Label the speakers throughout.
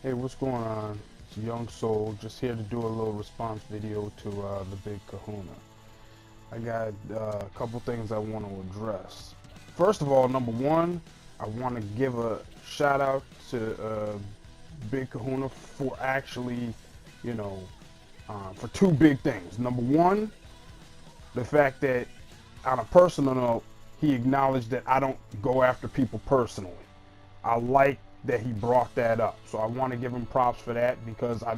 Speaker 1: Hey, what's going on? It's Young Soul, just here to do a little response video to the Big Kahuna. I got a couple things I want to address. First of all, number one, I want to give a shout out to Big Kahuna for actually, for two big things. Number one, the fact that on a personal note, he acknowledged that I don't go after people personally. I like that he brought that up. So I want to give him props for that because I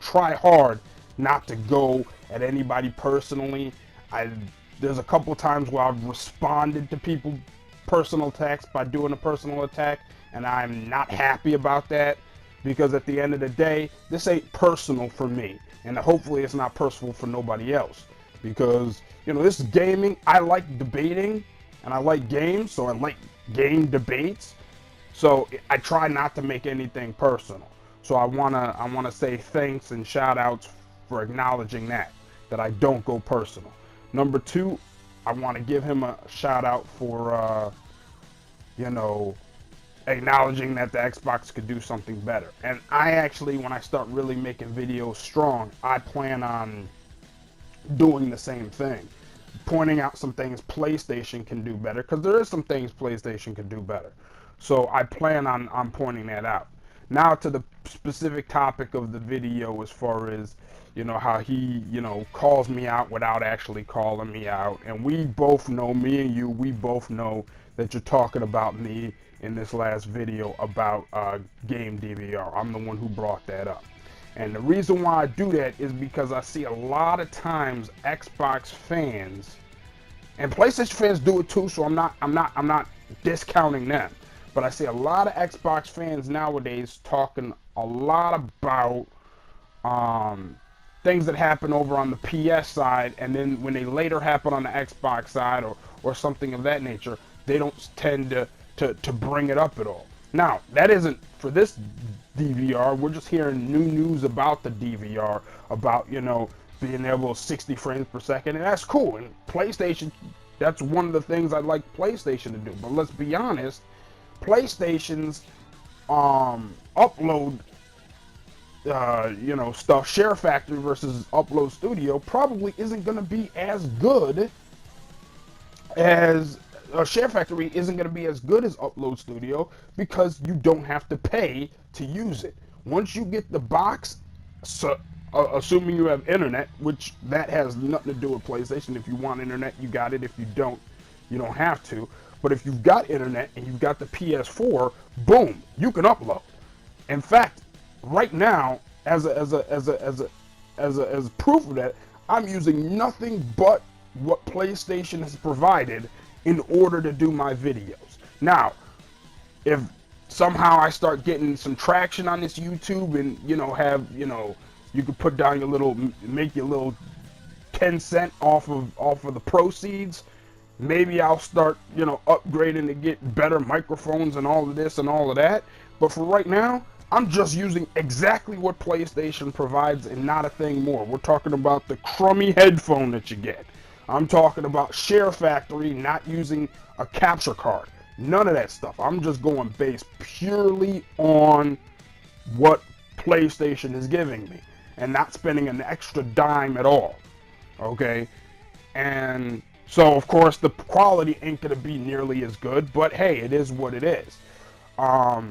Speaker 1: try hard not to go at anybody personally. There's a couple times where I've responded to people personal attacks by doing a personal attack, and I'm not happy about that because at the end of the day, this ain't personal for me, and hopefully it's not personal for nobody else because this is gaming. I like debating and I like games, so I like game debates. So I try not to make anything personal. So I wanna say thanks and shout outs for acknowledging that I don't go personal. Number two, I want to give him a shout out for acknowledging that the Xbox could do something better. And I actually, when I start really making videos strong, I plan on doing the same thing, pointing out some things PlayStation can do better, because there is some things PlayStation can do better. So I plan on pointing that out. Now to the specific topic of the video, as far as how he calls me out without actually calling me out. And we both know, me and you, we both know that you're talking about me in this last video about game DVR. I'm the one who brought that up. And the reason why I do that is because I see a lot of times Xbox fans and PlayStation fans do it too, so I'm not discounting them. But I see a lot of Xbox fans nowadays talking a lot about things that happen over on the PS side, and then when they later happen on the Xbox side or something of that nature, they don't tend to bring it up at all. Now, that isn't for this DVR. We're just hearing new news about the DVR, about being able to 60 frames per second, and that's cool. And PlayStation, that's one of the things I'd like PlayStation to do. But let's be honest, PlayStation's upload stuff, Share Factory versus Upload Studio, probably isn't going to be as good as Share Factory isn't going to be as good as Upload Studio because you don't have to pay to use it. Once you get the box, assuming you have internet, which that has nothing to do with PlayStation. If you want internet, you got it. If you don't, you don't have to. But if you've got internet and you've got the PS4, boom, you can upload. In fact, right now, as proof of that, I'm using nothing but what PlayStation has provided in order to do my videos. Now, if somehow I start getting some traction on this YouTube and you could put down your little, make your little 10 cent off of the proceeds. Maybe I'll start, upgrading to get better microphones and all of this and all of that. But for right now, I'm just using exactly what PlayStation provides and not a thing more. We're talking about the crummy headphone that you get. I'm talking about Share Factory, not using a capture card. None of that stuff. I'm just going based purely on what PlayStation is giving me and not spending an extra dime at all. Okay? And so, of course, the quality ain't going to be nearly as good, but hey, it is what it is. But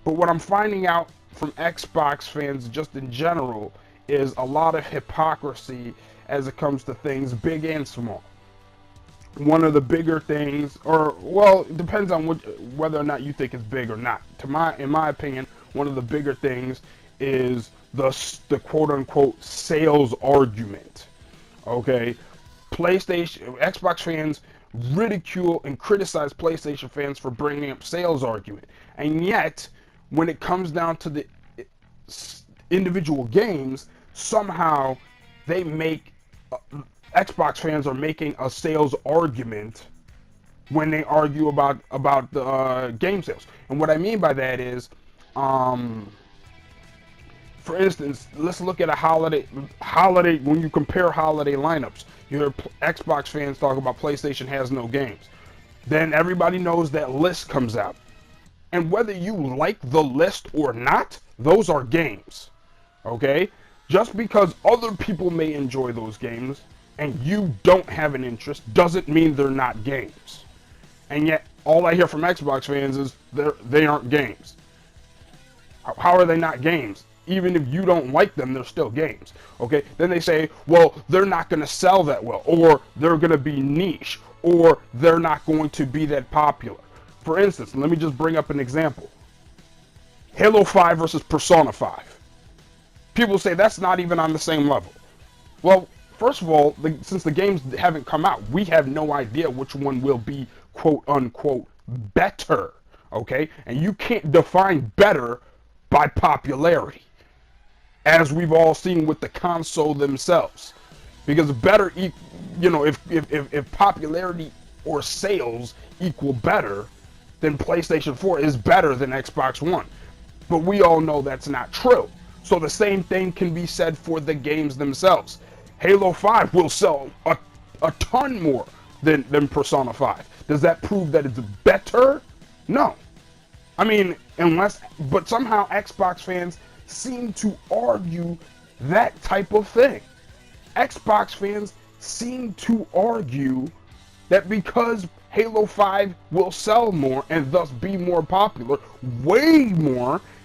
Speaker 1: what I'm finding out from Xbox fans just in general is a lot of hypocrisy as it comes to things big and small. One of the bigger things, it depends on whether or not you think it's big or not. In my opinion, one of the bigger things is the quote-unquote sales argument. Okay? Xbox fans ridicule and criticize PlayStation fans for bringing up sales argument, and yet when it comes down to the individual games, somehow they make Xbox fans are making a sales argument when they argue about the game sales. And what I mean by that is, for instance, let's look at a holiday when you compare holiday lineups. You hear Xbox fans talk about PlayStation has no games. Then everybody knows that list comes out. And whether you like the list or not, Those are games, okay? Just because other people may enjoy those games and you don't have an interest doesn't mean they're not games. And yet, all I hear from Xbox fans is they aren't games. How are they not games? Even if you don't like them, they're still games. Okay? Then they say, well, they're not going to sell that well, or they're going to be niche, or they're not going to be that popular. For instance, let me just bring up an example. Halo 5 versus Persona 5. People say that's not even on the same level. Well, first of all, since the games haven't come out, we have no idea which one will be quote unquote better. Okay? And you can't define better by popularity, as we've all seen with the console themselves. Because better, if popularity or sales equal better, then PlayStation 4 is better than Xbox One. But we all know that's not true. So the same thing can be said for the games themselves. Halo 5 will sell a ton more than Persona 5. Does that prove that it's better? No. I mean, but somehow Xbox fans seem to argue that type of thing. Xbox fans seem to argue that because Halo 5 will sell more and thus be more popular,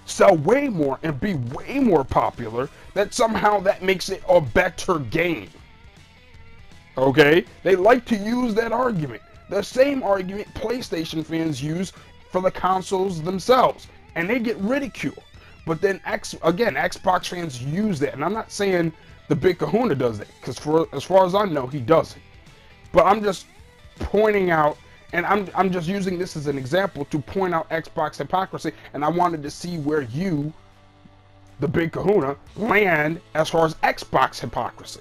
Speaker 1: sell way more and be way more popular, that somehow that makes it a better game. Okay? They like to use that argument. The same argument PlayStation fans use for the consoles themselves, and they get ridiculed. But then Xbox fans use that, and I'm not saying the BigKahona does that, because as far as I know, he doesn't. But I'm just pointing out, and I'm just using this as an example to point out Xbox hypocrisy, and I wanted to see where you, the BigKahona, land as far as Xbox hypocrisy.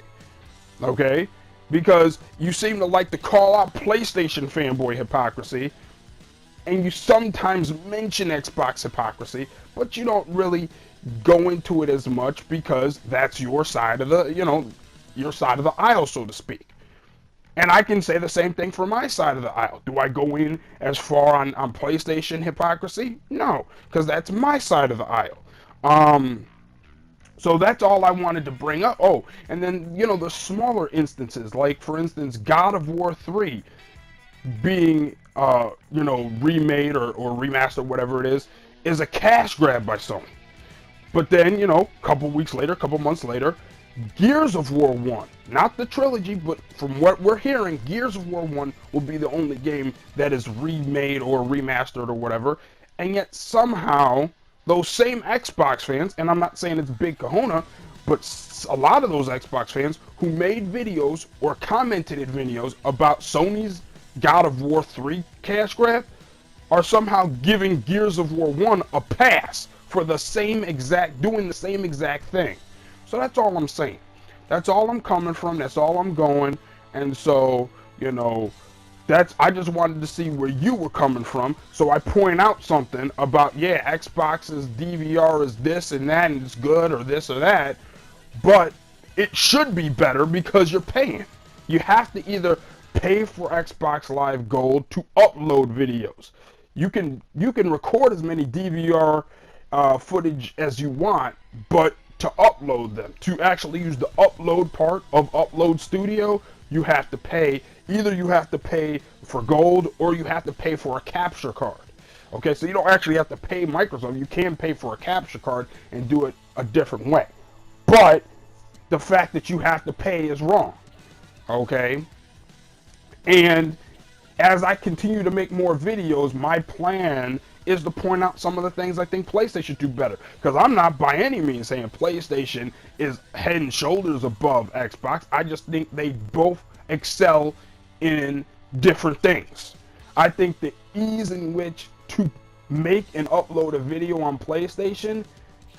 Speaker 1: Okay? Because you seem to like to call out PlayStation fanboy hypocrisy, and you sometimes mention Xbox hypocrisy, but you don't really go into it as much because that's your side of your side of the aisle, so to speak. And I can say the same thing for my side of the aisle. Do I go in as far on PlayStation hypocrisy? No, because that's my side of the aisle. So that's all I wanted to bring up. Oh, and then, the smaller instances, like, for instance, God of War 3 being, remade or remastered, whatever it is a cash grab by Sony. But then, couple months later, Gears of War 1, not the trilogy, but from what we're hearing, Gears of War 1 will be the only game that is remade or remastered or whatever. And yet somehow, those same Xbox fans, and I'm not saying it's BigKahona, but a lot of those Xbox fans who made videos or commented in videos about Sony's God of War 3 cash grab are somehow giving Gears of War 1 a pass for doing the same exact thing. So that's all I'm saying. That's all I'm coming from. That's all I'm going. And so, I just wanted to see where you were coming from. So I point out something about, Xbox's DVR is this and that, and it's good, or this or that. But it should be better because you're paying. You have to either pay for Xbox Live Gold to upload videos. You can record as many DVR footage as you want, but to upload them, to actually use the upload part of Upload Studio, you have to pay. Either you have to pay for gold or you have to pay for a capture card. Okay, so you don't actually have to pay Microsoft. You can pay for a capture card and do it a different way. But the fact that you have to pay is wrong. Okay? And as I continue to make more videos, my plan is to point out some of the things I think PlayStation do better. Because I'm not by any means saying PlayStation is head and shoulders above Xbox. I just think they both excel in different things. I think the ease in which to make and upload a video on PlayStation,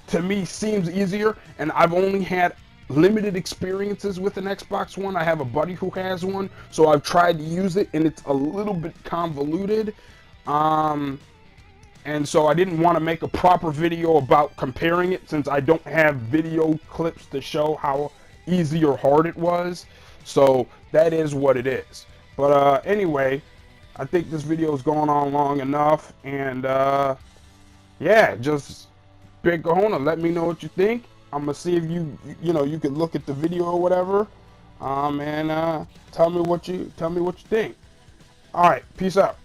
Speaker 1: to me, seems easier. And I've only had limited experiences with an Xbox One. I have a buddy who has one, so I've tried to use it, and it's a little bit convoluted. And so I didn't want to make a proper video about comparing it, since I don't have video clips to show how easy or hard it was. So that is what it is. But anyway, I think this video is going on long enough, and just BigKahona, let me know what you think. I'm gonna see if you could look at the video or whatever, and tell me what you think. All right, peace out.